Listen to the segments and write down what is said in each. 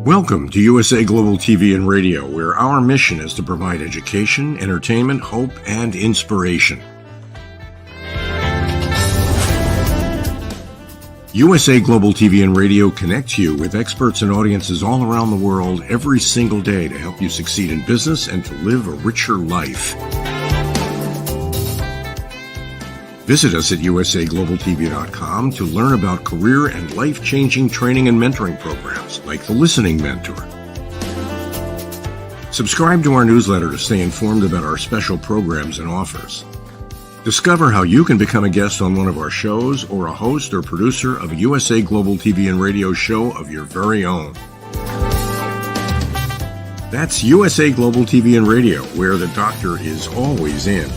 Welcome to USA Global TV and Radio, where our mission is to provide education, entertainment, hope, and inspiration. USA Global TV and Radio connects you with experts and audiences all around the world every single day to help you succeed in business and to live a richer life. Visit us at usaglobaltv.com to learn about career and life-changing training and mentoring programs like the Listening Mentor. Subscribe to our newsletter to stay informed about our special programs and offers. Discover how you can become a guest on one of our shows or a host or producer of a USA Global TV and Radio show of your very own. That's USA Global TV and Radio, where the doctor is always in.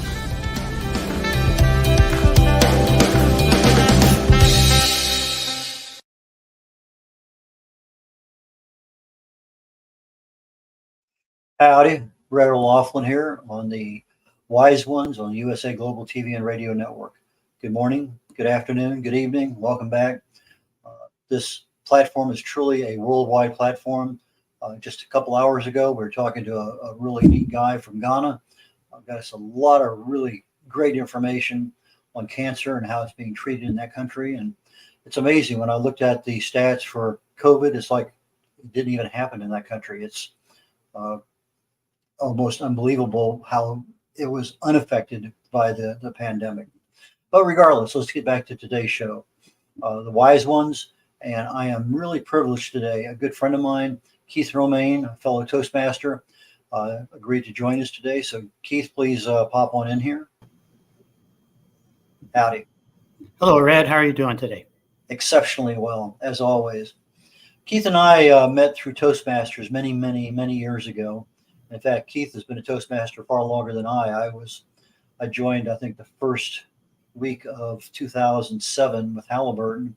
Howdy, Brett O'Loughlin here on the Wise Ones on USA Global TV and Radio Network. Good morning, good afternoon, good evening. Welcome back. This platform is truly a worldwide platform. Just a couple hours ago, we were talking to a really neat guy from Ghana. Got us a lot of really great information on cancer and how it's being treated in that country. And it's amazing when I looked at the stats for COVID, it's like it didn't even happen in that country. It's almost unbelievable how it was unaffected by the pandemic. But regardless, let's get back to today's show. The Wise Ones, and I am really privileged today. A good friend of mine, Keith Romaine, a fellow Toastmaster, agreed to join us today. So Keith, please pop on in here. Howdy. Hello, Red. How are you doing today? Exceptionally well, as always. Keith and I met through Toastmasters many years ago. In fact, Keith has been a Toastmaster far longer than I. I joined, I think, the first week of 2007 with Halliburton,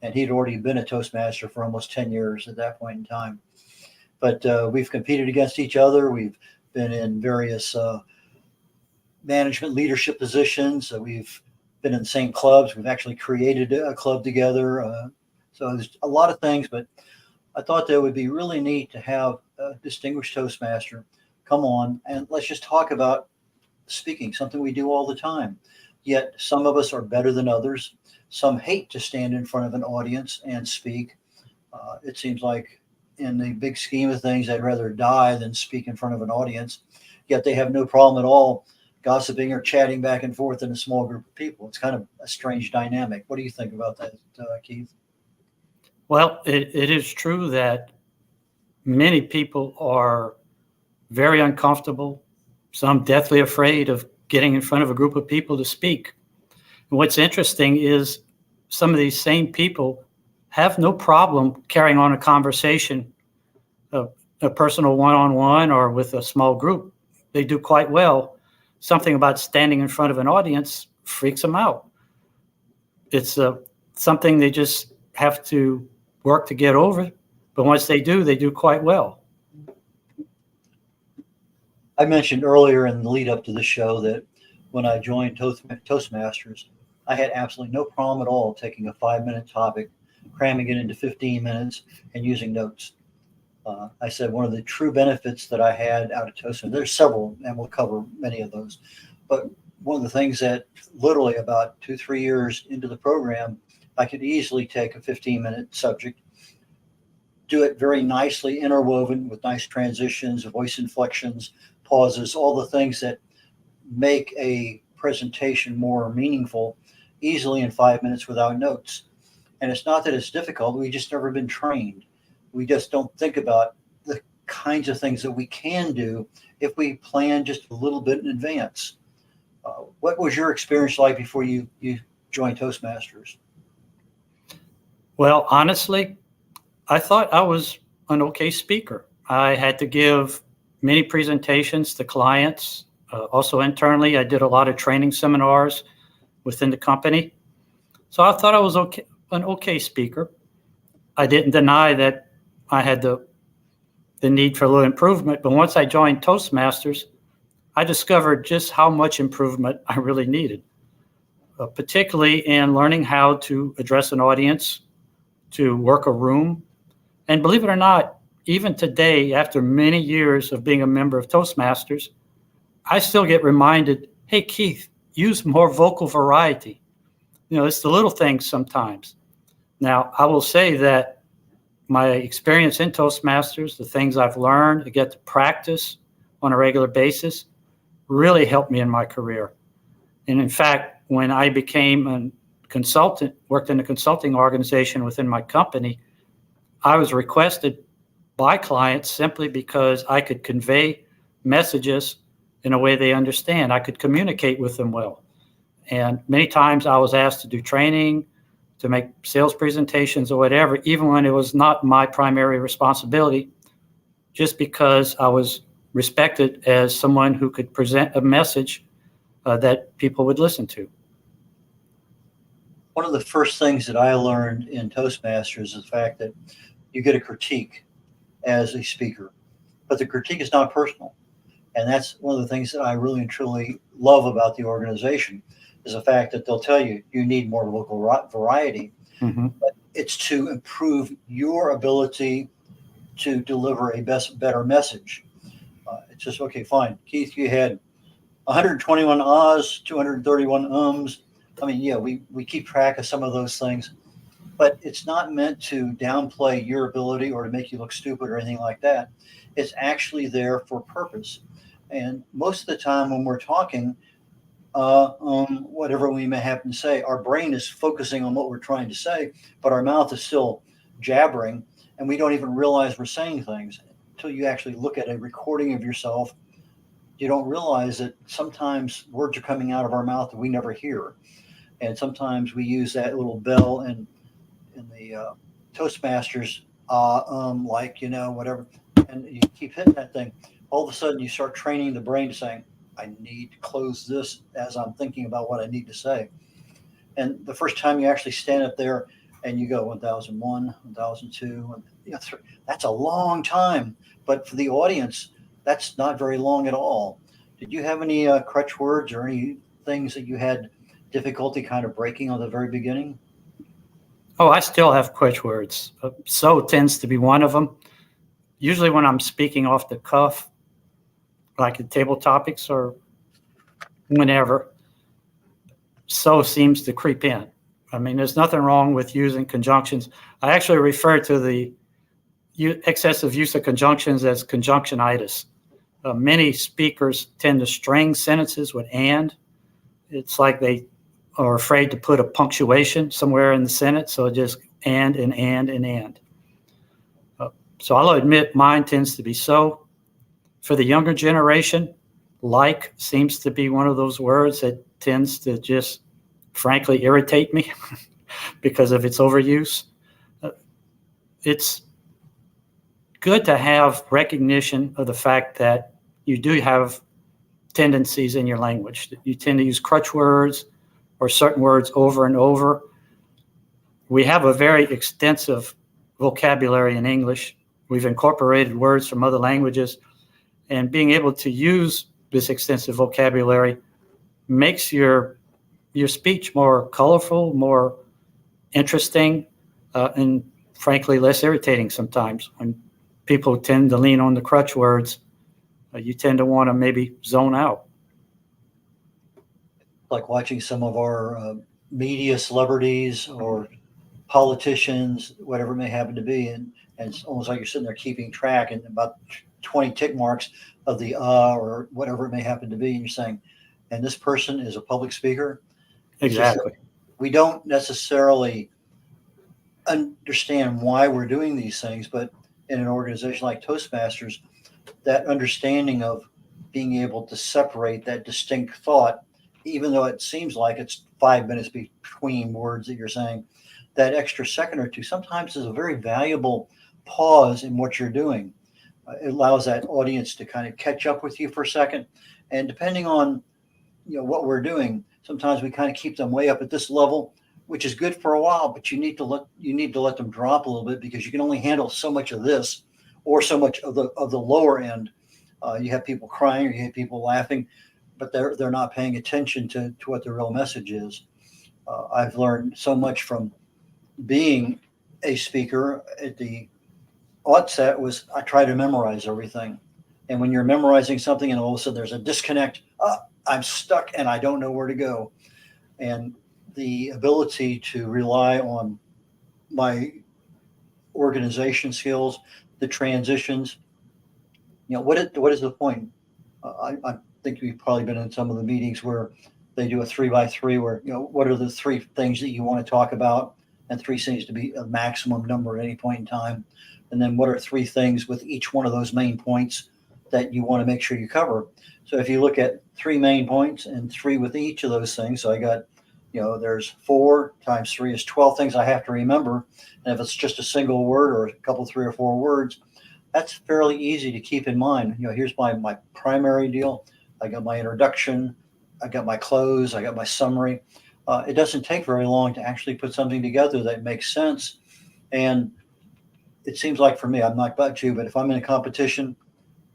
and he'd already been a Toastmaster for almost 10 years at that point in time. But we've competed against each other. We've been in various management leadership positions. We've been in the same clubs. We've actually created a club together. So there's a lot of things, but I thought that it would be really neat to have a distinguished Toastmaster come on and let's just talk about speaking, something we do all the time. Yet some of us are better than others. Some hate to stand in front of an audience and speak. It seems like in the big scheme of things, I'd rather die than speak in front of an audience. Yet they have no problem at all gossiping or chatting back and forth in a small group of people. It's kind of a strange dynamic. What do you think about that, Keith? Well, it is true that many people are very uncomfortable, some deathly afraid of getting in front of a group of people to speak. And what's interesting is some of these same people have no problem carrying on a conversation, a personal one-on-one or with a small group. They do quite well. Something about standing in front of an audience freaks them out. It's something they just have to work to get over, but once they do quite well. I mentioned earlier in the lead up to the show that when I joined Toastmasters, I had absolutely no problem at all taking a 5-minute topic, cramming it into 15 minutes and using notes. I said one of the true benefits that I had out of Toastmasters, there's several and we'll cover many of those, but one of the things that literally about 2-3 years into the program, I could easily take a 15-minute subject, do it very nicely interwoven with nice transitions, voice inflections, pauses, all the things that make a presentation more meaningful easily in 5 minutes without notes. And it's not that it's difficult. We've just never been trained. We just don't think about the kinds of things that we can do if we plan just a little bit in advance. What was your experience like before you joined Toastmasters? Well, honestly, I thought I was an okay speaker. I had to give many presentations to clients. Also internally, I did a lot of training seminars within the company. So I thought I was an okay speaker. I didn't deny that I had the need for a little improvement. But once I joined Toastmasters, I discovered just how much improvement I really needed, particularly in learning how to address an audience, to work a room. And believe it or not, even today, after many years of being a member of Toastmasters, I still get reminded, hey, Keith, use more vocal variety. It's the little things sometimes. Now, I will say that my experience in Toastmasters, the things I've learned, I get to practice on a regular basis, really helped me in my career. And in fact, when I became a consultant, worked in a consulting organization within my company, I was requested by clients simply because I could convey messages in a way they understand. I could communicate with them well. And many times I was asked to do training, to make sales presentations or whatever, even when it was not my primary responsibility, just because I was respected as someone who could present a message that people would listen to. One of the first things that I learned in Toastmasters is the fact that you get a critique as a speaker, but the critique is not personal. And that's one of the things that I really and truly love about the organization, is the fact that they'll tell you you need more vocal variety, but it's to improve your ability to deliver a better message. It's just, okay, fine. Keith, you had 121 ahs, 231 ums. I mean, yeah, we keep track of some of those things, but it's not meant to downplay your ability or to make you look stupid or anything like that. It's actually there for purpose. And most of the time when we're talking, whatever we may happen to say, our brain is focusing on what we're trying to say, but our mouth is still jabbering, and we don't even realize we're saying things until you actually look at a recording of yourself. You don't realize that sometimes words are coming out of our mouth that we never hear. And sometimes we use that little bell in the Toastmasters, like, whatever, and you keep hitting that thing. All of a sudden you start training the brain to saying, I need to close this as I'm thinking about what I need to say. And the first time you actually stand up there and you go 1001, 1002, that's a long time. But for the audience, that's not very long at all. Did you have any crutch words or any things that you had difficulty kind of breaking on the very beginning? Oh, I still have crutch words. So tends to be one of them. Usually when I'm speaking off the cuff, like at table topics or whenever, so seems to creep in. I mean, there's nothing wrong with using conjunctions. I actually refer to the excessive use of conjunctions as conjunctionitis. Many speakers tend to string sentences with and. It's like they are afraid to put a punctuation somewhere in the sentence, so just and. So I'll admit mine tends to be so. For the younger generation, like seems to be one of those words that tends to just frankly irritate me because of its overuse. It's good to have recognition of the fact that you do have tendencies in your language, that you tend to use crutch words or certain words over and over. We have a very extensive vocabulary in English. We've incorporated words from other languages, and being able to use this extensive vocabulary makes your speech more colorful, more interesting, and frankly less irritating sometimes. When people tend to lean on the crutch words, you tend to want to maybe zone out. Like watching some of our media celebrities or politicians, whatever it may happen to be, and it's almost like you're sitting there keeping track and about 20 tick marks of the or whatever it may happen to be, and you're saying, and this person is a public speaker. Exactly. We don't necessarily understand why we're doing these things, but in an organization like Toastmasters, that understanding of being able to separate that distinct thought, even though it seems like it's 5 minutes between words that you're saying, that extra second or two sometimes is a very valuable pause in what you're doing. It allows that audience to kind of catch up with you for a second. And depending on what we're doing, sometimes we kind of keep them way up at this level, which is good for a while, but you need to let them drop a little bit, because you can only handle so much of this or so much of the lower end. You have people crying or you have people laughing, but they're not paying attention to what the real message is. I've learned so much from being a speaker at the onset was I try to memorize everything. And when you're memorizing something and all of a sudden there's a disconnect, I'm stuck and I don't know where to go. And the ability to rely on my organization skills, the transitions, what is the point? I think we've probably been in some of the meetings where they do a 3x3 where, what are the three things that you want to talk about? And three seems to be a maximum number at any point in time. And then what are three things with each one of those main points that you want to make sure you cover? So if you look at three main points and three with each of those things, so I got, there's 4 times 3 is 12 things I have to remember. And if it's just a single word or a couple, 3 or 4 words, that's fairly easy to keep in mind. Here's my primary deal. I got my introduction, I got my close, I got my summary. It doesn't take very long to actually put something together that makes sense. And it seems like for me, I'm not about you, but if I'm in a competition,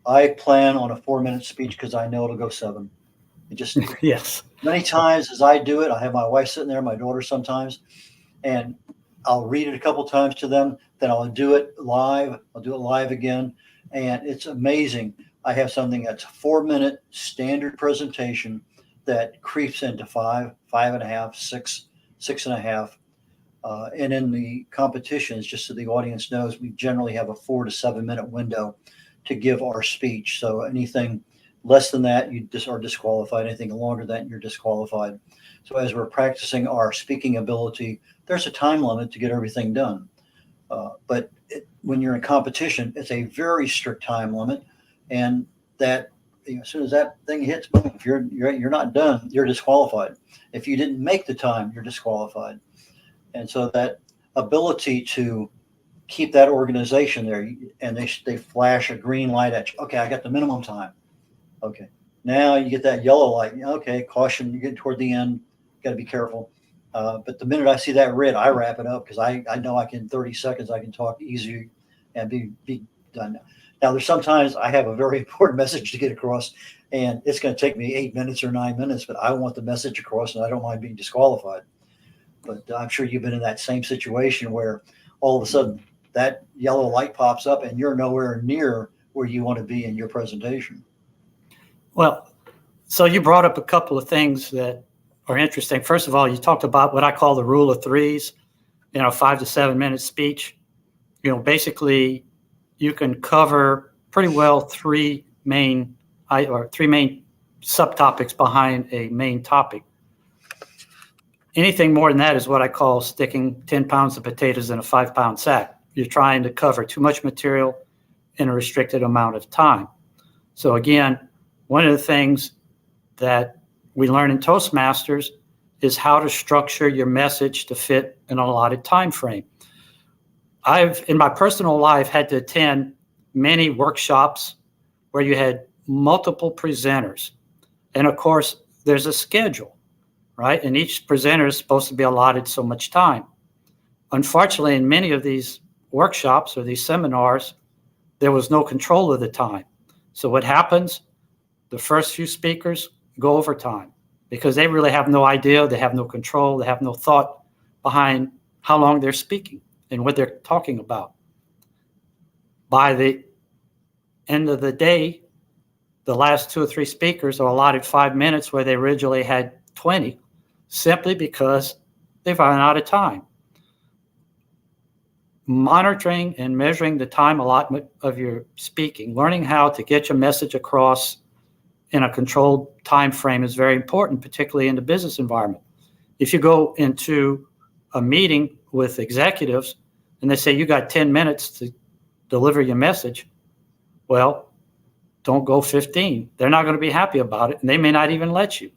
I plan on a 4-minute speech because I know it'll go 7. It just Yes. Many times as I do it, I have my wife sitting there, my daughter sometimes, and I'll read it a couple times to them. Then I'll do it live. I'll do it live again. And it's amazing. I have something that's a 4-minute standard presentation that creeps into 5, 5.5, 6, 6.5. And in the competitions, just so the audience knows, we generally have a 4 to 7 minute window to give our speech. So anything less than that, you just are disqualified. Anything longer than that, you're disqualified. So as we're practicing our speaking ability, there's a time limit to get everything done. But when you're in competition, it's a very strict time limit, and that as soon as that thing hits, boom, if you're not done, you're disqualified. If you didn't make the time, you're disqualified. And so that ability to keep that organization there, and they flash a green light at you. Okay, I got the minimum time. Okay, now you get that yellow light. Okay, caution, you get toward the end. Got to be careful. But the minute I see that red, I wrap it up because I know I can 30 seconds I can talk easy and be done. Now there's sometimes I have a very important message to get across, and it's going to take me 8 minutes or 9 minutes, but I want the message across, and I don't mind being disqualified. But I'm sure you've been in that same situation where all of a sudden that yellow light pops up and you're nowhere near where you want to be in your presentation. Well, so you brought up a couple of things that are interesting. First of all, you talked about what I call the rule of threes, 5 to 7 minute speech. Basically you can cover pretty well three main subtopics behind a main topic. Anything more than that is what I call sticking 10 pounds of potatoes in a 5-pound sack. You're trying to cover too much material in a restricted amount of time. So again, one of the things that we learn in Toastmasters is how to structure your message to fit an allotted time frame. I've, in my personal life, had to attend many workshops where you had multiple presenters. And of course, there's a schedule, right? And each presenter is supposed to be allotted so much time. Unfortunately, in many of these workshops or these seminars, there was no control of the time. So what happens? The first few speakers go over time because they really have no idea. They have no control. They have no thought behind how long they're speaking and what they're talking about. By the end of the day, the last 2 or 3 speakers are allotted 5 minutes where they originally had 20, simply because they've run out of time. Monitoring and measuring the time allotment of your speaking, learning how to get your message across in a controlled time frame is very important, particularly in the business environment. If you go into a meeting with executives and they say you got 10 minutes to deliver your message, well, don't go 15. They're not going to be happy about it, and they may not even let you.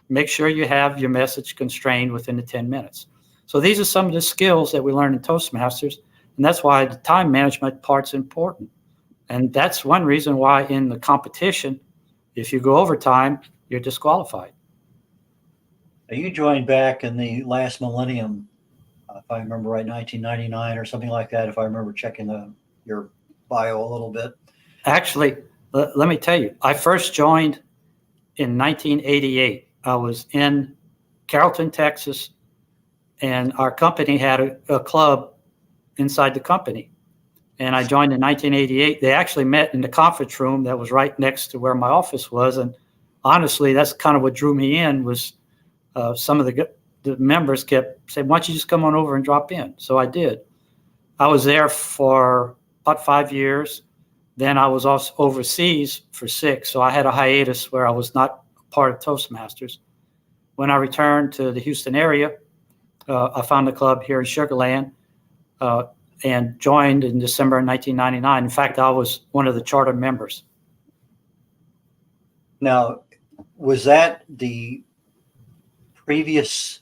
Make sure you have your message constrained within the 10 minutes. So these are some of the skills that we learn in Toastmasters, and that's why the time management part's important. And that's one reason why in the competition, if you go over time, you're disqualified. Now you joined back in the last millennium, if I remember right, 1999 or something like that, if I remember checking your bio a little bit. Actually, let me tell you, I first joined in 1988. I was in Carrollton, Texas, and our company had a club inside the company. and I joined in 1988. They actually met in the conference room that was right next to where my office was. And honestly, that's kind of what drew me in was some of the members kept saying, why don't you just come on over and drop in? So I did. I was there for about 5 years. Then I was also overseas for 6. So I had a hiatus where I was not part of Toastmasters. When I returned to the Houston area, I found a club here in Sugarland and joined in December 1999. In fact, I was one of the charter members. Now, was that the previous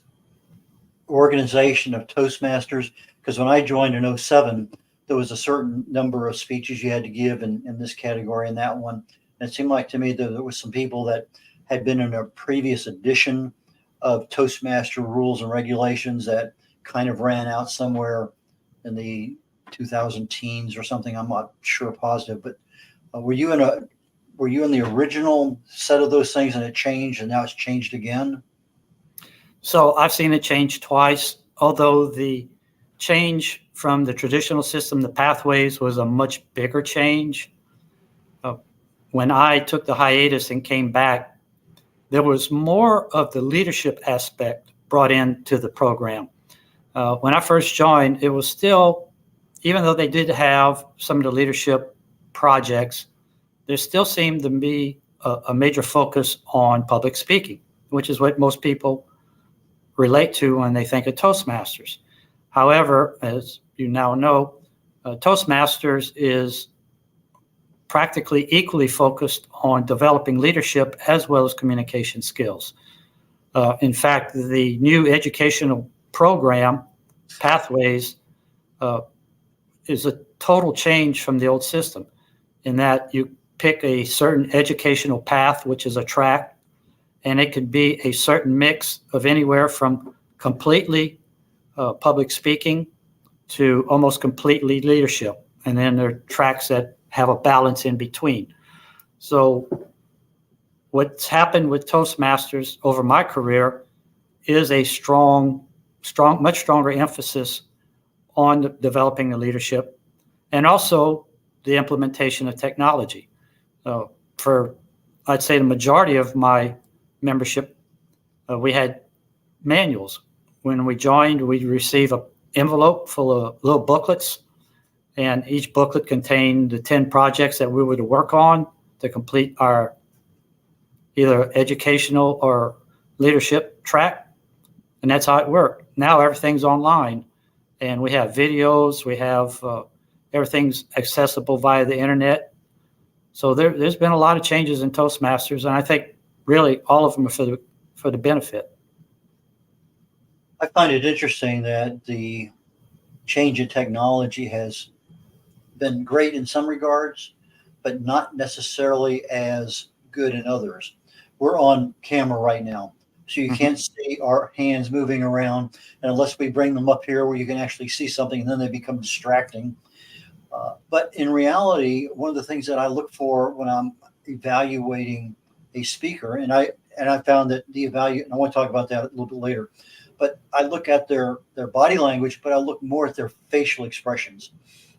organization of Toastmasters? Because when I joined in 2007, there was a certain number of speeches you had to give in this category and that one. And it seemed like to me that there was some people that had been in a previous edition of Toastmaster rules and regulations that kind of ran out somewhere in the 2000 teens or something. I'm not sure positive, but were you in the original set of those things and it changed and now it's changed again? So I've seen it change twice, although the change from the traditional system, the pathways, was a much bigger change. When I took the hiatus and came back, there was more of the leadership aspect brought into the program. When I first joined, it was still, even though they did have some of the leadership projects, there still seemed to be a major focus on public speaking, which is what most people relate to when they think of Toastmasters. However, as you now know, Toastmasters is practically equally focused on developing leadership as well as communication skills. In fact, the new educational program, Pathways, is a total change from the old system in that you pick a certain educational path, which is a track, and it could be a certain mix of anywhere from completely public speaking to almost completely leadership. And then there are tracks that have a balance in between. So what's happened with Toastmasters over my career is a much stronger emphasis on developing the leadership and also the implementation of technology. For, I'd say, the majority of my membership, we had manuals. When we joined, we'd receive an envelope full of little booklets, and each booklet contained the 10 projects that we were to work on to complete our either educational or leadership track. And that's how it worked. Now everything's online, and we have videos, we have everything's accessible via the internet. So there's been a lot of changes in Toastmasters, and I think really all of them are for the benefit. I find it interesting that the change in technology has been great in some regards, but not necessarily as good in others. We're on camera right now, so you can't see our hands moving around, and unless we bring them up here where you can actually see something, and then they become distracting. But in reality, one of the things that I look for when I'm evaluating a speaker, and I found that and I want to talk about that a little bit later, but I look at their body language, but I look more at their facial expressions.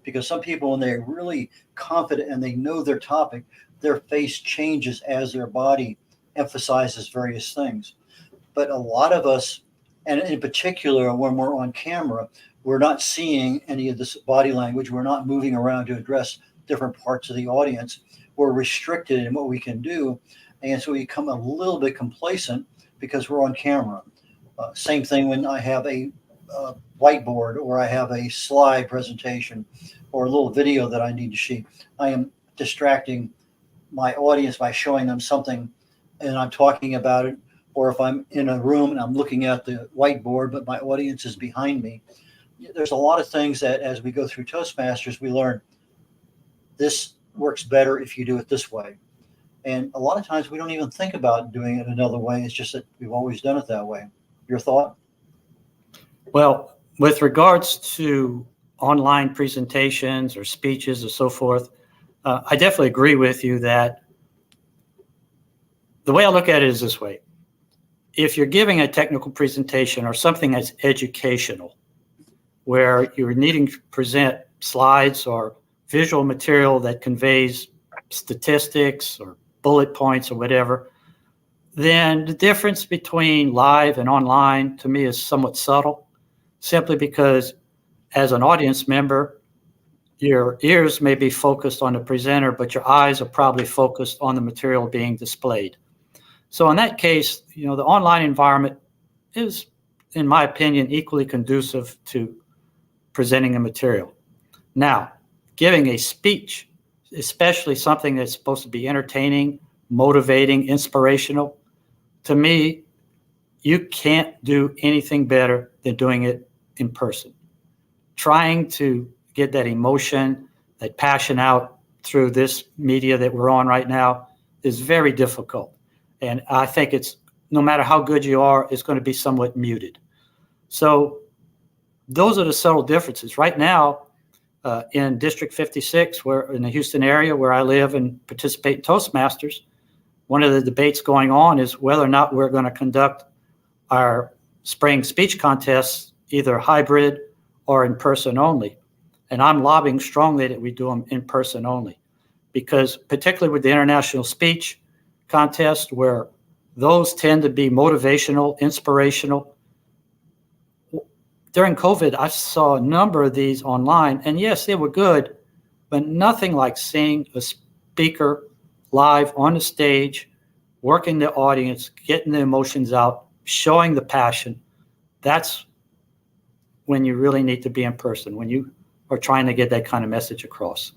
Because some people, when they're really confident and they know their topic, their face changes as their body emphasizes various things. But a lot of us, and in particular when we're on camera, we're not seeing any of this body language. We're not moving around to address different parts of the audience. We're restricted in what we can do. And so we become a little bit complacent because we're on camera. Same thing when I have a whiteboard or I have a slide presentation or a little video that I need to shoot. I am distracting my audience by showing them something and I'm talking about it. Or if I'm in a room and I'm looking at the whiteboard, but my audience is behind me. There's a lot of things that as we go through Toastmasters, we learn this works better if you do it this way. And a lot of times we don't even think about doing it another way. It's just that we've always done it that way. Your thought? Well, with regards to online presentations or speeches or so forth, I definitely agree with you that the way I look at it is this way. If you're giving a technical presentation or something that's educational, where you're needing to present slides or visual material that conveys statistics or bullet points or whatever, then the difference between live and online to me is somewhat subtle, simply because as an audience member, your ears may be focused on the presenter, but your eyes are probably focused on the material being displayed. So in that case, the online environment is, in my opinion, equally conducive to presenting a material. Now, giving a speech, especially something that's supposed to be entertaining, motivating, inspirational, to me, you can't do anything better than doing it in person. Trying to get that emotion, that passion out through this media that we're on right now is very difficult. And I think it's, no matter how good you are, it's going to be somewhat muted. So those are the subtle differences. Right now, in District 56, where in the Houston area where I live and participate in Toastmasters, one of the debates going on is whether or not we're going to conduct our spring speech contests either hybrid or in person only. And I'm lobbying strongly that we do them in person only, because particularly with the international speech contest, where those tend to be motivational, inspirational. During COVID, I saw a number of these online, and yes, they were good, but nothing like seeing a speaker live on the stage, working the audience, getting the emotions out, showing the passion. That's when you really need to be in person, when you are trying to get that kind of message across.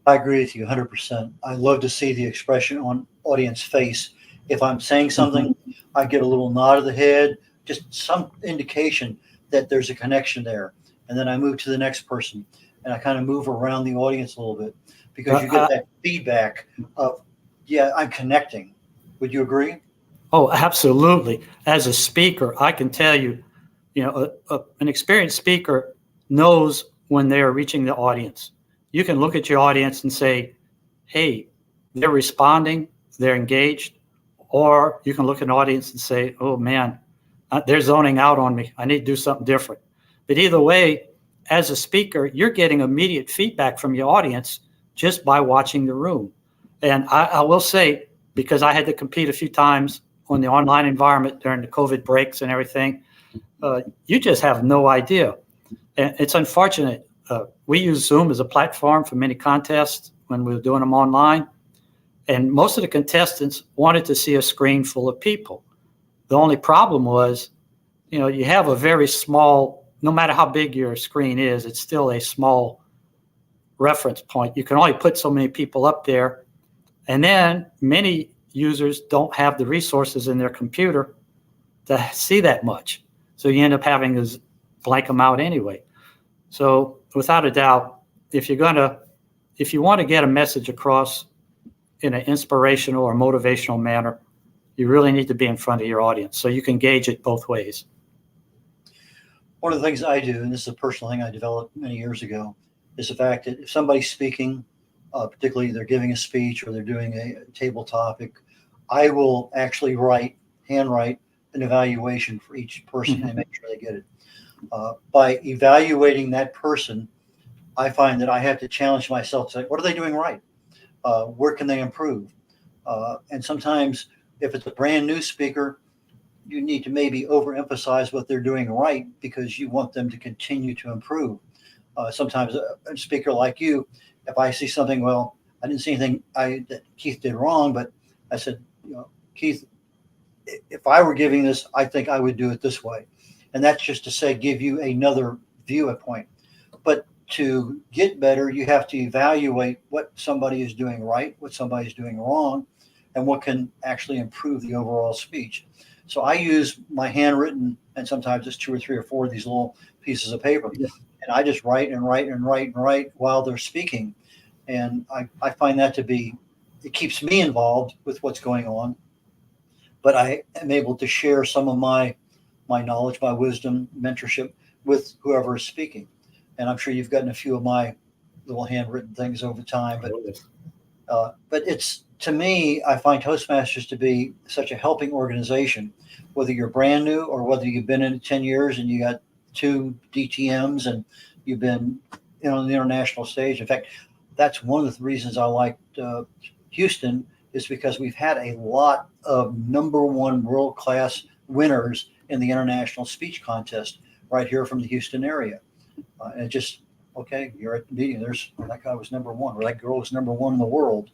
I agree with you 100%. I love to see the expression on audience face. If I'm saying something, I get a little nod of the head, just some indication that there's a connection there. And then I move to the next person and I kind of move around the audience a little bit, because you get that feedback of, yeah, I'm connecting. Would you agree? Oh, absolutely. As a speaker, I can tell you, an experienced speaker knows when they are reaching the audience. You can look at your audience and say, hey, they're responding, they're engaged. Or you can look at an audience and say, oh man, they're zoning out on me. I need to do something different. But either way, as a speaker, you're getting immediate feedback from your audience just by watching the room. And I will say, because I had to compete a few times on the online environment during the COVID breaks and everything, you just have no idea. And it's unfortunate. We use Zoom as a platform for many contests when we were doing them online. And most of the contestants wanted to see a screen full of people. The only problem was, you have a very small, no matter how big your screen is, it's still a small reference point. You can only put so many people up there. And then many users don't have the resources in their computer to see that much. So you end up having to blank them out anyway. So without a doubt, if you want to get a message across in an inspirational or motivational manner, you really need to be in front of your audience so you can gauge it both ways. One of the things I do, and this is a personal thing I developed many years ago, is the fact that if somebody's speaking, particularly they're giving a speech or they're doing a table topic, I will actually handwrite an evaluation for each person and make sure they get it. By evaluating that person, I find that I have to challenge myself to say, what are they doing right? Where can they improve? And sometimes if it's a brand new speaker, you need to maybe overemphasize what they're doing right because you want them to continue to improve. Sometimes a speaker like you, if I see something, well, I didn't see anything that Keith did wrong, but I said, Keith, if I were giving this, I think I would do it this way. And that's just to say, give you another viewpoint. But to get better, you have to evaluate what somebody is doing right, what somebody's doing wrong, and what can actually improve the overall speech. So I use my handwritten, and sometimes it's 2 or 3 or 4 of these little pieces of paper. Yeah. And I just write and write and write and write while they're speaking. And I find that to be, it keeps me involved with what's going on. But I am able to share some of my knowledge, my wisdom, mentorship with whoever is speaking. And I'm sure you've gotten a few of my little handwritten things over time. But it's, to me, I find Toastmasters to be such a helping organization, whether you're brand new or whether you've been in it 10 years and you got 2 DTMs and you've been on the international stage. In fact, that's one of the reasons I liked Houston, is because we've had a lot of #1 world-class winners in the international speech contest right here from the Houston area. And it just, okay, you're at the meeting, that guy was #1, or that girl was #1 in the world.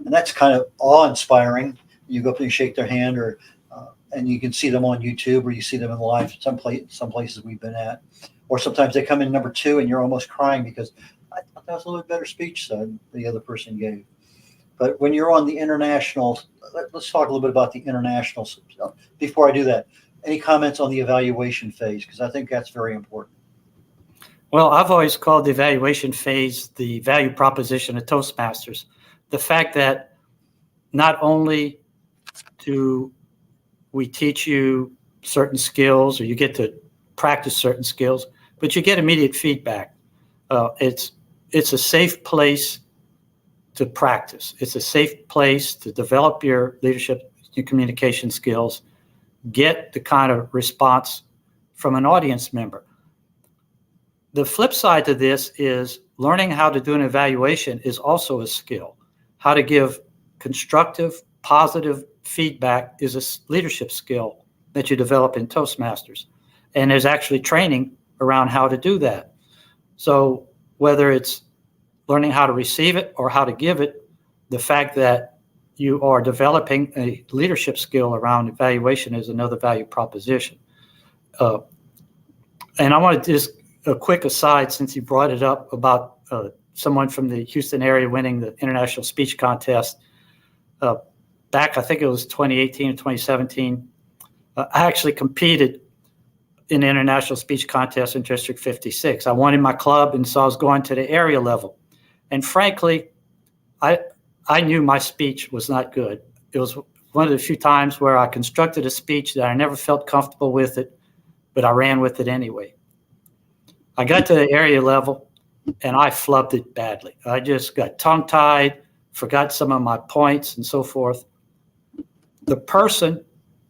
And that's kind of awe-inspiring. You go up and you shake their hand, and you can see them on YouTube, or you see them in live some places we've been at. Or sometimes they come in #2 and you're almost crying because I thought that was a little bit better speech than the other person gave. But when you're on the international, let's talk a little bit about the international stuff. Before I do that, any comments on the evaluation phase? Because I think that's very important. Well, I've always called the evaluation phase the value proposition of Toastmasters. The fact that not only do we teach you certain skills, or you get to practice certain skills, but you get immediate feedback. It's a safe place to practice. It's a safe place to develop your leadership, your communication skills, get the kind of response from an audience member. The flip side to this is learning how to do an evaluation is also a skill. How to give constructive, positive feedback is a leadership skill that you develop in Toastmasters. And there's actually training around how to do that. So whether it's learning how to receive it or how to give it, the fact that you are developing a leadership skill around evaluation is another value proposition. And I want to just a quick aside, since you brought it up about someone from the Houston area winning the international speech contest. Back, I think it was 2018 or 2017, I actually competed in the international speech contest in District 56. I won in my club, and so I was going to the area level. And frankly, I knew my speech was not good. It was one of the few times where I constructed a speech that I never felt comfortable with it, but I ran with it anyway. I got to the area level, and I flubbed it badly. I just got tongue-tied, forgot some of my points, and so forth. The person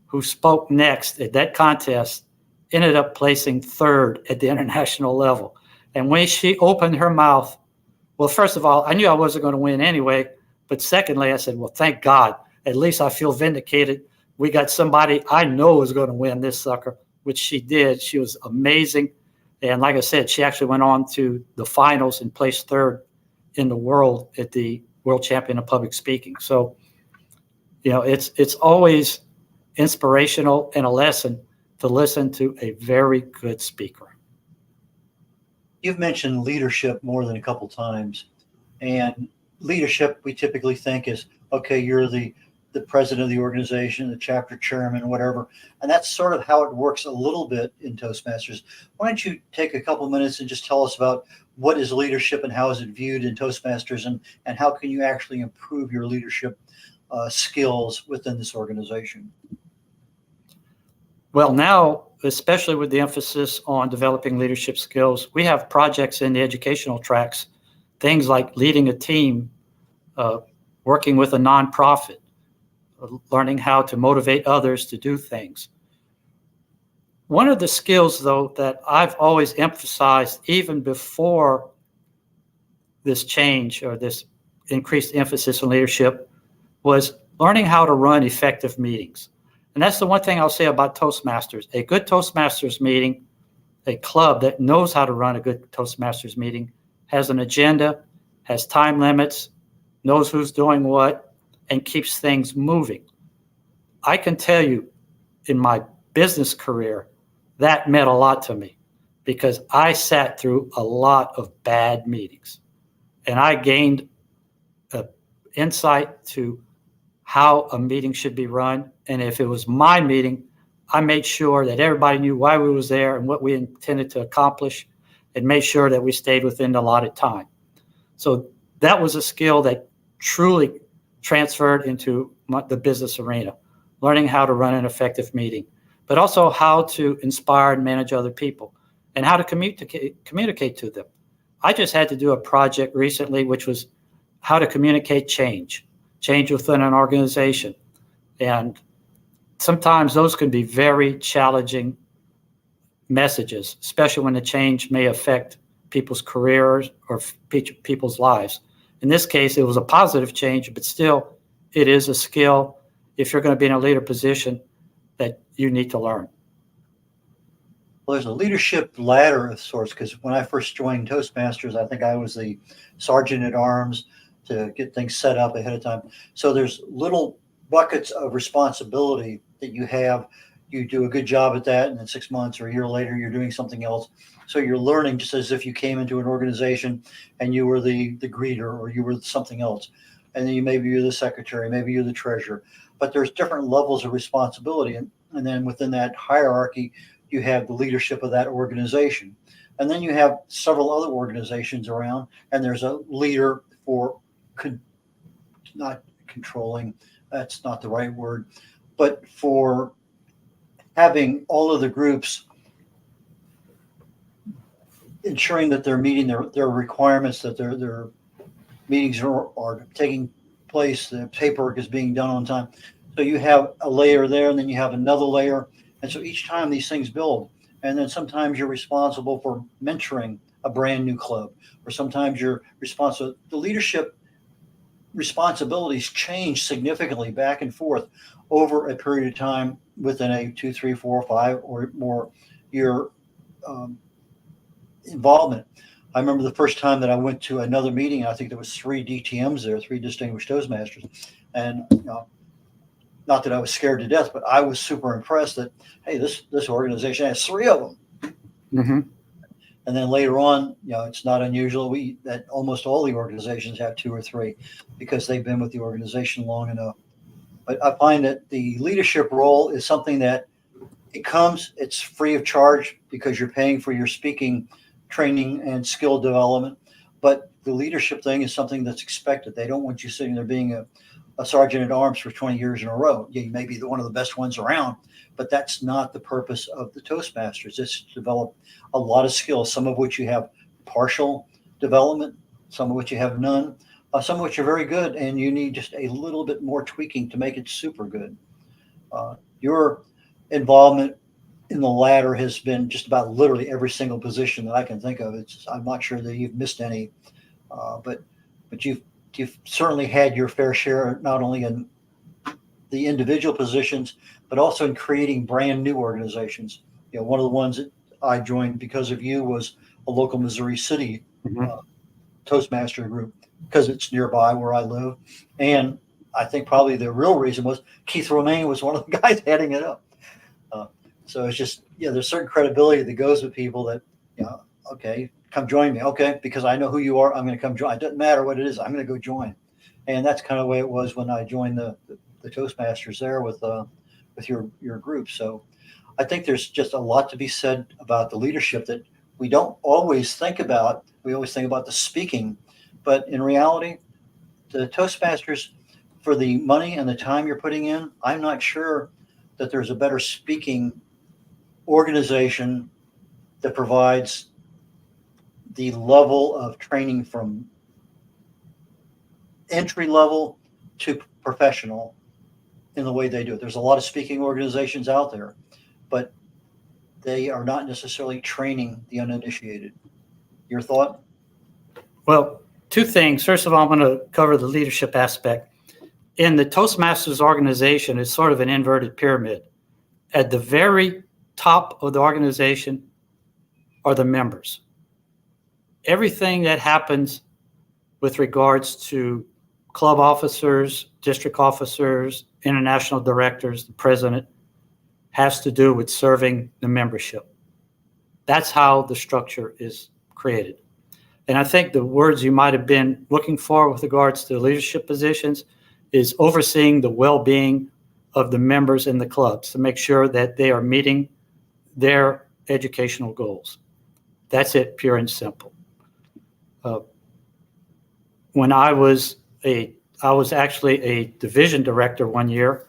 who spoke next at that contest ended up placing 3rd at the international level. And when she opened her mouth, well, first of all, I knew I wasn't going to win anyway. But secondly, I said, well, thank God. At least I feel vindicated. We got somebody I know is going to win this sucker, which she did. She was amazing. And like I said, she actually went on to the finals and placed 3rd in the world at the World Champion of Public Speaking. So, you know, it's always inspirational and a lesson to listen to a very good speaker. You've mentioned leadership more than a couple times. And leadership, we typically think is, okay, you're the president of the organization, the chapter chairman, whatever. And that's sort of how it works a little bit in Toastmasters. Why don't you take a couple minutes and just tell us about what is leadership and how is it viewed in Toastmasters, and how can you actually improve your leadership skills within this organization? Well, now, especially with the emphasis on developing leadership skills, we have projects in the educational tracks, things like leading a team, working with a nonprofit, learning how to motivate others to do things. One of the skills, though, that I've always emphasized even before this change or this increased emphasis on leadership was learning how to run effective meetings. And that's the one thing I'll say about Toastmasters. A good Toastmasters meeting, a club that knows how to run a good Toastmasters meeting, has an agenda, has time limits, knows who's doing what, and keeps things moving. I can tell you in my business career, that meant a lot to me because I sat through a lot of bad meetings and I gained insight to how a meeting should be run. And if it was my meeting, I made sure that everybody knew why we was there and what we intended to accomplish, and made sure that we stayed within the allotted time. So that was a skill that truly transferred into the business arena, learning how to run an effective meeting, but also how to inspire and manage other people and how to communicate to them. I just had to do a project recently, which was how to communicate change within an organization. And sometimes those can be very challenging messages, especially when the change may affect people's careers or people's lives. In this case, it was a positive change, but still, it is a skill, if you're going to be in a leader position, that you need to learn. Well, there's a leadership ladder of sorts, because when I first joined Toastmasters, I think I was the sergeant at arms to get things set up ahead of time. So there's little buckets of responsibility that you have. You do a good job at that, and then 6 months or a year later, you're doing something else. So you're learning just as if you came into an organization and you were the greeter or you were something else. And then maybe you're the secretary, maybe you're the treasurer. But there's different levels of responsibility. And then within that hierarchy, you have the leadership of that organization. And then you have several other organizations around, and there's a leader for not controlling, that's not the right word, but for having all of the groups ensuring that they're meeting their requirements, that their meetings are taking place, the paperwork is being done on time. So you have a layer there, and then you have another layer. And so each time these things build, and then sometimes you're responsible for mentoring a brand new club, or sometimes you're responsible. The leadership responsibilities change significantly back and forth over a period of time within a 2, 3, 4, 5 or more year involvement. I remember the first time that I went to another meeting, I think there was 3 DTMs there, 3 distinguished Toastmasters. And not that I was scared to death, but I was super impressed that, hey, this organization has 3 of them. Mm-hmm. And then later on, it's not unusual that almost all the organizations have 2 or 3 because they've been with the organization long enough. But I find that the leadership role is something that it's free of charge because you're paying for your speaking training and skill development. But the leadership thing is something that's expected. They don't want you sitting there being a sergeant at arms for 20 years in a row. You may be one of the best ones around, but that's not the purpose of the Toastmasters. It's to develop a lot of skills, some of which you have partial development, some of which you have none, some of which are very good, and you need just a little bit more tweaking to make it super good. Your involvement in the ladder has been just about literally every single position that I can think of. I'm not sure that you've missed any, but you've certainly had your fair share, not only in the individual positions, but also in creating brand new organizations. One of the ones that I joined because of you was a local Missouri City Toastmaster group, because it's nearby where I live. And I think probably the real reason was Keith Romaine was one of the guys heading it up. So it's just, there's certain credibility that goes with people that, okay, come join me. Okay, because I know who you are, I'm going to come join. It doesn't matter what it is, I'm going to go join. And that's kind of the way it was when I joined the Toastmasters there with your group. So I think there's just a lot to be said about the leadership that we don't always think about. We always think about the speaking, but in reality, the Toastmasters, for the money and the time you're putting in, I'm not sure that there's a better speaking organization that provides the level of training from entry level to professional in the way they do it. There's a lot of speaking organizations out there, but they are not necessarily training the uninitiated. Your thought? Well, 2 things. First of all, I'm going to cover the leadership aspect. In the Toastmasters organization, it's sort of an inverted pyramid. At the very top of the organization are the members. Everything that happens with regards to club officers, district officers, international directors, the president, has to do with serving the membership. That's how the structure is created. And I think the words you might have been looking for with regards to leadership positions is overseeing the well-being of the members in the clubs to make sure that they are meeting their educational goals. That's it, pure and simple. When I was actually a division director one year,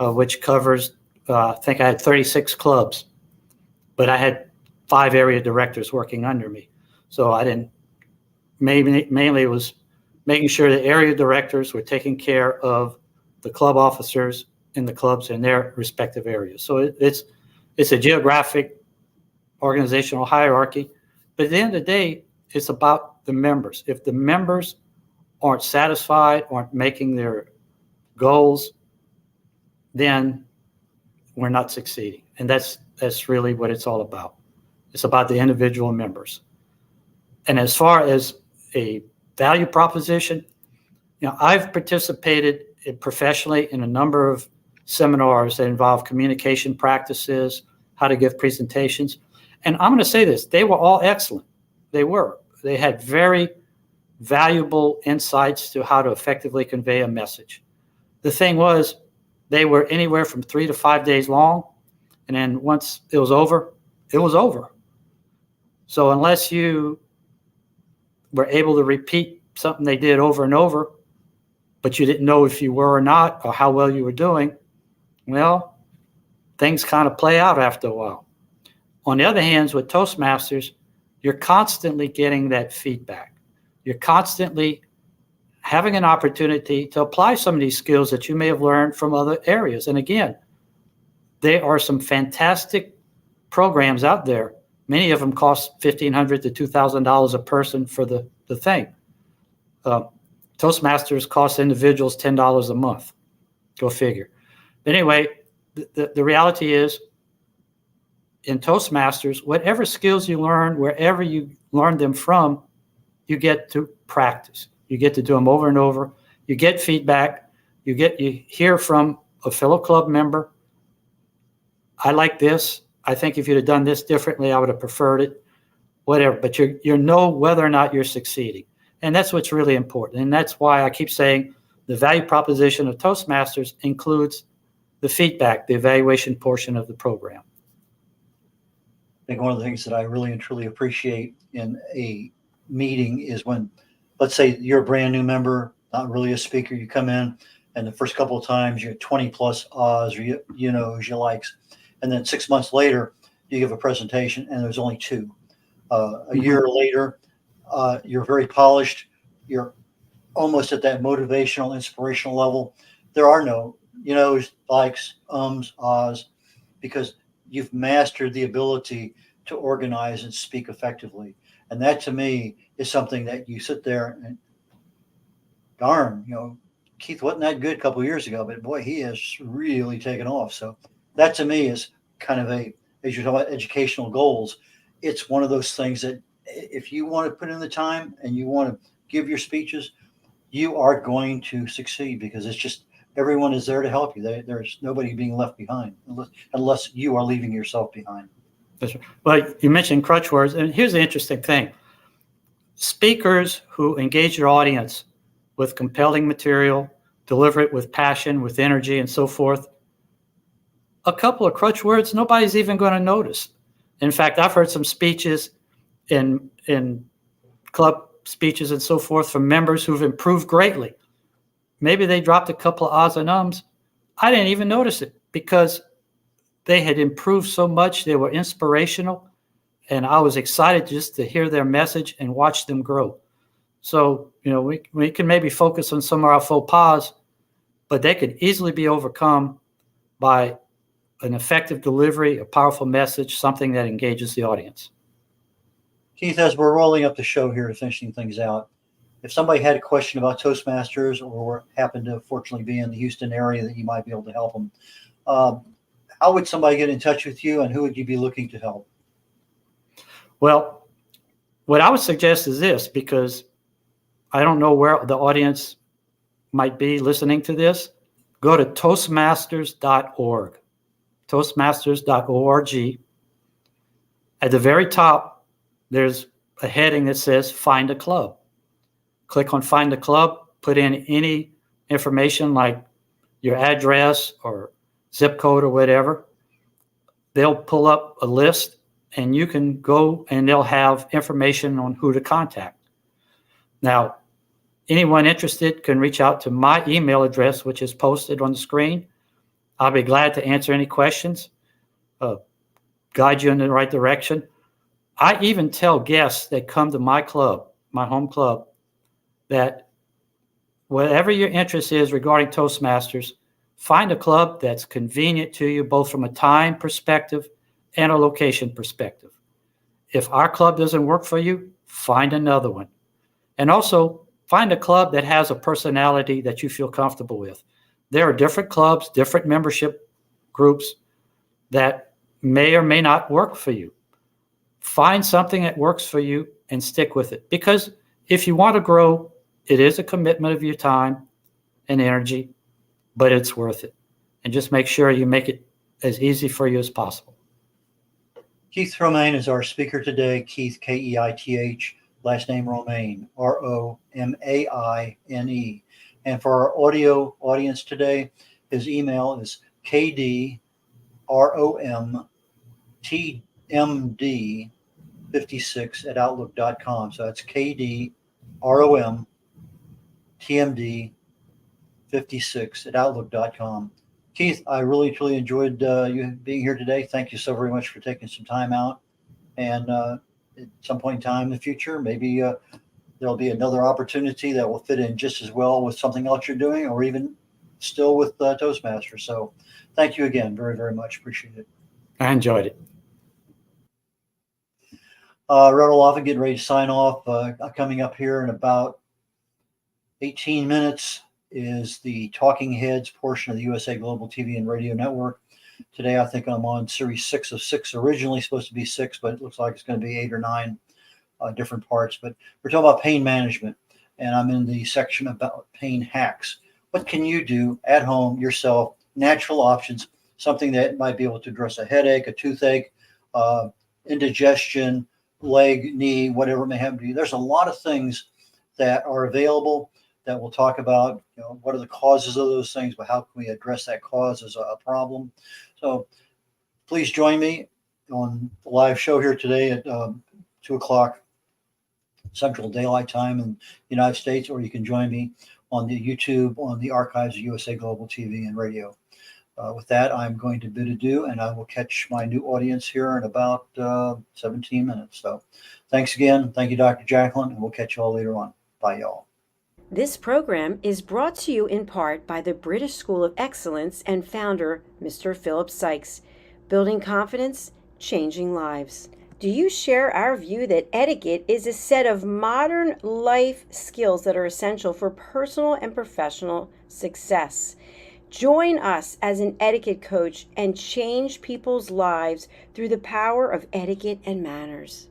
which covers, I think I had 36 clubs, but I had 5 area directors working under me. So I didn't, mainly it was making sure the area directors were taking care of the club officers in the clubs in their respective areas. So it's a geographic organizational hierarchy, but at the end of the day, it's about the members. If the members aren't satisfied, aren't making their goals, then we're not succeeding. And that's really what it's all about. It's about the individual members. And as far as a value proposition, I've participated professionally in a number of seminars that involve communication practices, how to give presentations. And I'm going to say this, they were all excellent. They were. They had very valuable insights to how to effectively convey a message. The thing was, they were anywhere from 3 to 5 days long. And then once it was over, it was over. So unless you were able to repeat something they did over and over, but you didn't know if you were or not, or how well you were doing, well, things kind of play out after a while. On the other hand, with Toastmasters, you're constantly getting that feedback. You're constantly having an opportunity to apply some of these skills that you may have learned from other areas. And again, there are some fantastic programs out there. Many of them cost $1,500 to $2,000 a person for the thing. Toastmasters cost individuals $10 a month. Go figure. But anyway, the reality is, in Toastmasters, whatever skills you learn, wherever you learn them from, you get to practice. You get to do them over and over. You get feedback. You hear from a fellow club member. I like this. I think if you'd have done this differently, I would have preferred it. Whatever. But you know whether or not you're succeeding. And that's what's really important. And that's why I keep saying the value proposition of Toastmasters includes the feedback, the evaluation portion of the program. I think one of the things that I really and truly appreciate in a meeting is when, let's say you're a brand new member, not really a speaker, you come in and the first couple of times you get 20 plus ahs or you knows, you likes. And then 6 months later, you give a presentation and there's only 2. A year later, you're very polished. You're almost at that motivational, inspirational level. There are no, likes, ahs, because you've mastered the ability to organize and speak effectively. And that to me is something that you sit there and darn, Keith wasn't that good a couple of years ago, but boy, he has really taken off. So that to me is kind of as you talk about educational goals, it's one of those things that if you want to put in the time and you want to give your speeches, you are going to succeed because it's just everyone is there to help you. There's nobody being left behind unless you are leaving yourself behind. That's right. Well, you mentioned crutch words, and here's the interesting thing. Speakers who engage their audience with compelling material, deliver it with passion, with energy, and so forth, a couple of crutch words, nobody's even going to notice. In fact, I've heard some speeches in club speeches and so forth from members who've improved greatly. Maybe they dropped a couple of ahs and ums. I didn't even notice it because they had improved so much. They were inspirational, and I was excited just to hear their message and watch them grow. So, we can maybe focus on some of our faux pas, but they could easily be overcome by an effective delivery, a powerful message, something that engages the audience. Keith, as we're rolling up the show here and finishing things out, if somebody had a question about Toastmasters or happened to fortunately be in the Houston area that you might be able to help them, how would somebody get in touch with you and who would you be looking to help? Well, what I would suggest is this, because I don't know where the audience might be listening to this. Go to Toastmasters.org. Toastmasters.org. At the very top, there's a heading that says Find a Club. Click on Find a Club, put in any information like your address or zip code or whatever. They'll pull up a list and you can go and they'll have information on who to contact. Now, anyone interested can reach out to my email address, which is posted on the screen. I'll be glad to answer any questions, guide you in the right direction. I even tell guests that come to my club, my home club, that whatever your interest is regarding Toastmasters, find a club that's convenient to you, both from a time perspective and a location perspective. If our club doesn't work for you, find another one. And also find a club that has a personality that you feel comfortable with. There are different clubs, different membership groups that may or may not work for you. Find something that works for you and stick with it. Because if you want to grow, it is a commitment of your time and energy, but it's worth it. And just make sure you make it as easy for you as possible. Keith Romaine is our speaker today. Keith, Keith, last name Romaine, Romaine. And for our audio audience today, his email is kdromtmd56@outlook.com. So that's kdromtmd56@outlook.com. Keith, I really, truly enjoyed you being here today. Thank you so very much for taking some time out. And at some point in time in the future, maybe there'll be another opportunity that will fit in just as well with something else you're doing, or even still with Toastmasters. So thank you again. Very, very much. Appreciate it. I enjoyed it. Rattle off and getting ready to sign off. Coming up here in about 18 minutes is the Talking Heads portion of the USA Global TV and Radio Network. Today, I think I'm on series 6 of 6, originally supposed to be 6, but it looks like it's going to be 8 or 9 different parts. But we're talking about pain management, and I'm in the section about pain hacks. What can you do at home yourself? Natural options, something that might be able to address a headache, a toothache, indigestion, leg, knee, whatever it may happen to you. There's a lot of things that are available that we'll talk about. What are the causes of those things, but how can we address that cause as a problem? So please join me on the live show here today at 2 o'clock Central Daylight Time in the United States, or you can join me on the YouTube, on the archives of USA Global TV and Radio. With that, I'm going to bid adieu, and I will catch my new audience here in about 17 minutes. So thanks again. Thank you, Dr. Jacalyn, and we'll catch you all later on. Bye, y'all. This program is brought to you in part by the British School of Excellence and founder, Mr. Philip Sykes. Building confidence, changing lives. Do you share our view that etiquette is a set of modern life skills that are essential for personal and professional success? Join us as an etiquette coach and change people's lives through the power of etiquette and manners.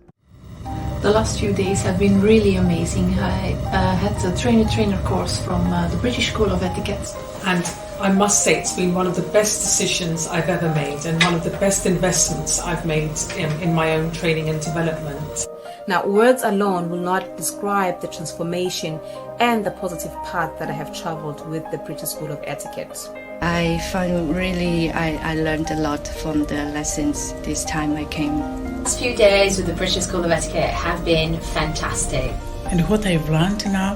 The last few days have been really amazing. I had a trainer course from the British School of Etiquette. And I must say it's been one of the best decisions I've ever made and one of the best investments I've made in my own training and development. Now, words alone will not describe the transformation and the positive path that I have traveled with the British School of Etiquette. I find I learned a lot from the lessons this time I came. The last few days with the British School of Etiquette have been fantastic. And what I've learned now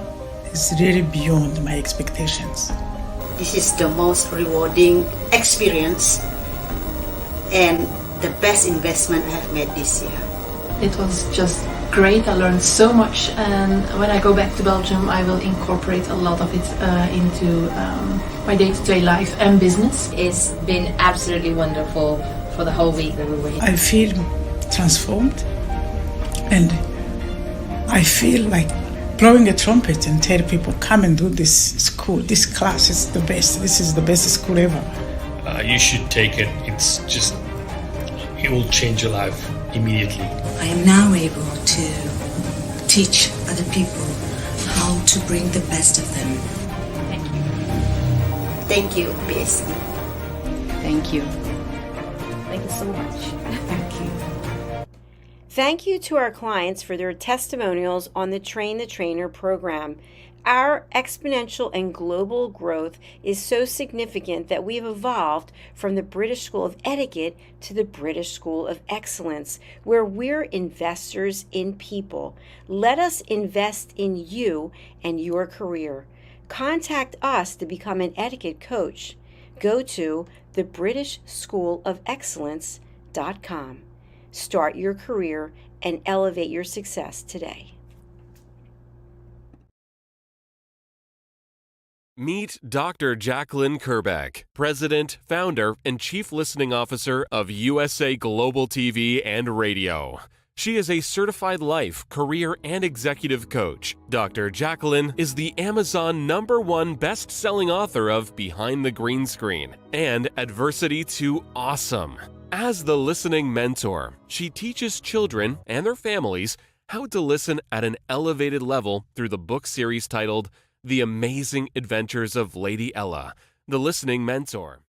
is really beyond my expectations. This is the most rewarding experience and the best investment I have made this year. It was just great. I learned so much, and when I go back to Belgium, I will incorporate a lot of it into my day-to-day life and business. It's been absolutely wonderful for the whole week that we were here. I feel transformed, and I feel like blowing a trumpet and tell people, come and do this school. This class is the best. This is the best school ever. You should take it. It will change your life immediately. I am now able to teach other people how to bring the best of them. Thank you. Thank you, BSC. Thank you. Thank you so much. Thank you. Thank you to our clients for their testimonials on the Train the Trainer program. Our exponential and global growth is so significant that we have evolved from the British School of Etiquette to the British School of Excellence, where we're investors in people. Let us invest in you and your career. Contact us to become an etiquette coach. Go to thebritishschoolofexcellence.com. Start your career and elevate your success today. Meet Dr. Jacalyn Kerbeck, President, Founder, and Chief Listening Officer of USA Global TV and Radio. She is a certified life, career, and executive coach. Dr. Jacalyn is the Amazon #1 best-selling author of Behind the Green Screen and Adversity to Awesome. As the listening mentor, she teaches children and their families how to listen at an elevated level through the book series titled The Amazing Adventures of Lady Ella, the Listening Mentor.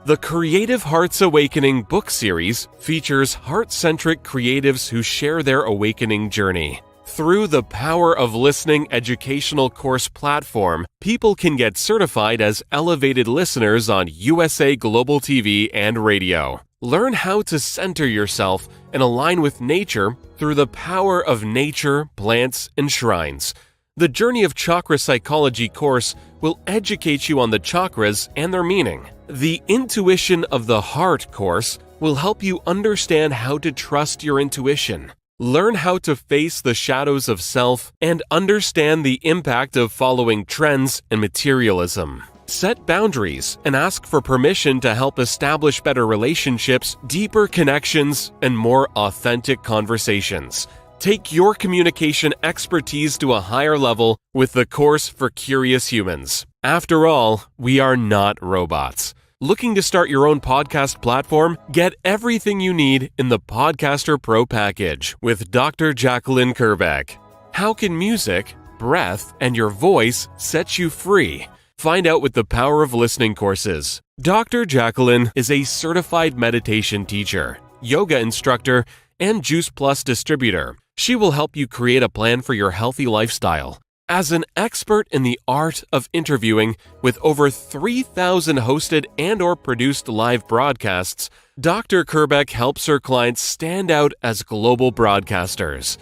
The Creative Hearts Awakening book series features heart-centric creatives who share their awakening journey. Through the Power of Listening educational course platform, people can get certified as elevated listeners on USA Global TV and radio. Learn how to center yourself and align with nature through the power of nature, plants, and shrines. The Journey of Chakra Psychology course will educate you on the chakras and their meaning. The Intuition of the Heart course will help you understand how to trust your intuition. Learn how to face the shadows of self and understand the impact of following trends and materialism. Set boundaries and ask for permission to help establish better relationships, deeper connections, and more authentic conversations. Take your communication expertise to a higher level with the course for curious humans. After all, we are not robots. Looking to start your own podcast platform? Get everything you need in the Podcaster Pro package with Dr. Jacalyn Kerbeck. How can music, breath, and your voice set you free? Find out with the Power of Listening courses. Dr. Jacalyn is a certified meditation teacher, yoga instructor, and Juice Plus distributor. She will help you create a plan for your healthy lifestyle. As an expert in the art of interviewing with over 3,000 hosted and/or produced live broadcasts, Dr. Kerbeck helps her clients stand out as global broadcasters.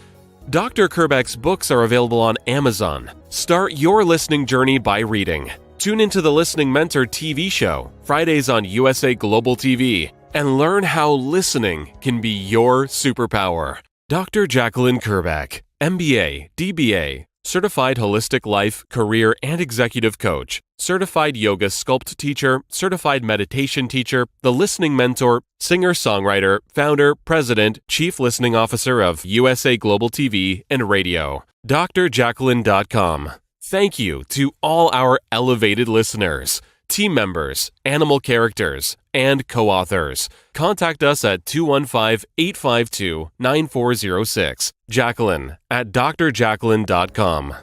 Dr. Kerbeck's books are available on Amazon. Start your listening journey by reading. Tune into the Listening Mentor TV show, Fridays on USA Global TV, and learn how listening can be your superpower. Dr. Jacalyn Kerbeck, MBA, DBA, Certified Holistic Life, Career, and Executive Coach, Certified Yoga Sculpt Teacher, Certified Meditation Teacher, The Listening Mentor, Singer-Songwriter, Founder, President, Chief Listening Officer of USA Global TV and Radio. drjacalyn.com. Thank you to all our elevated listeners, team members, animal characters, and co-authors. Contact us at 215-852-9406. Jacalyn at drjacalyn.com.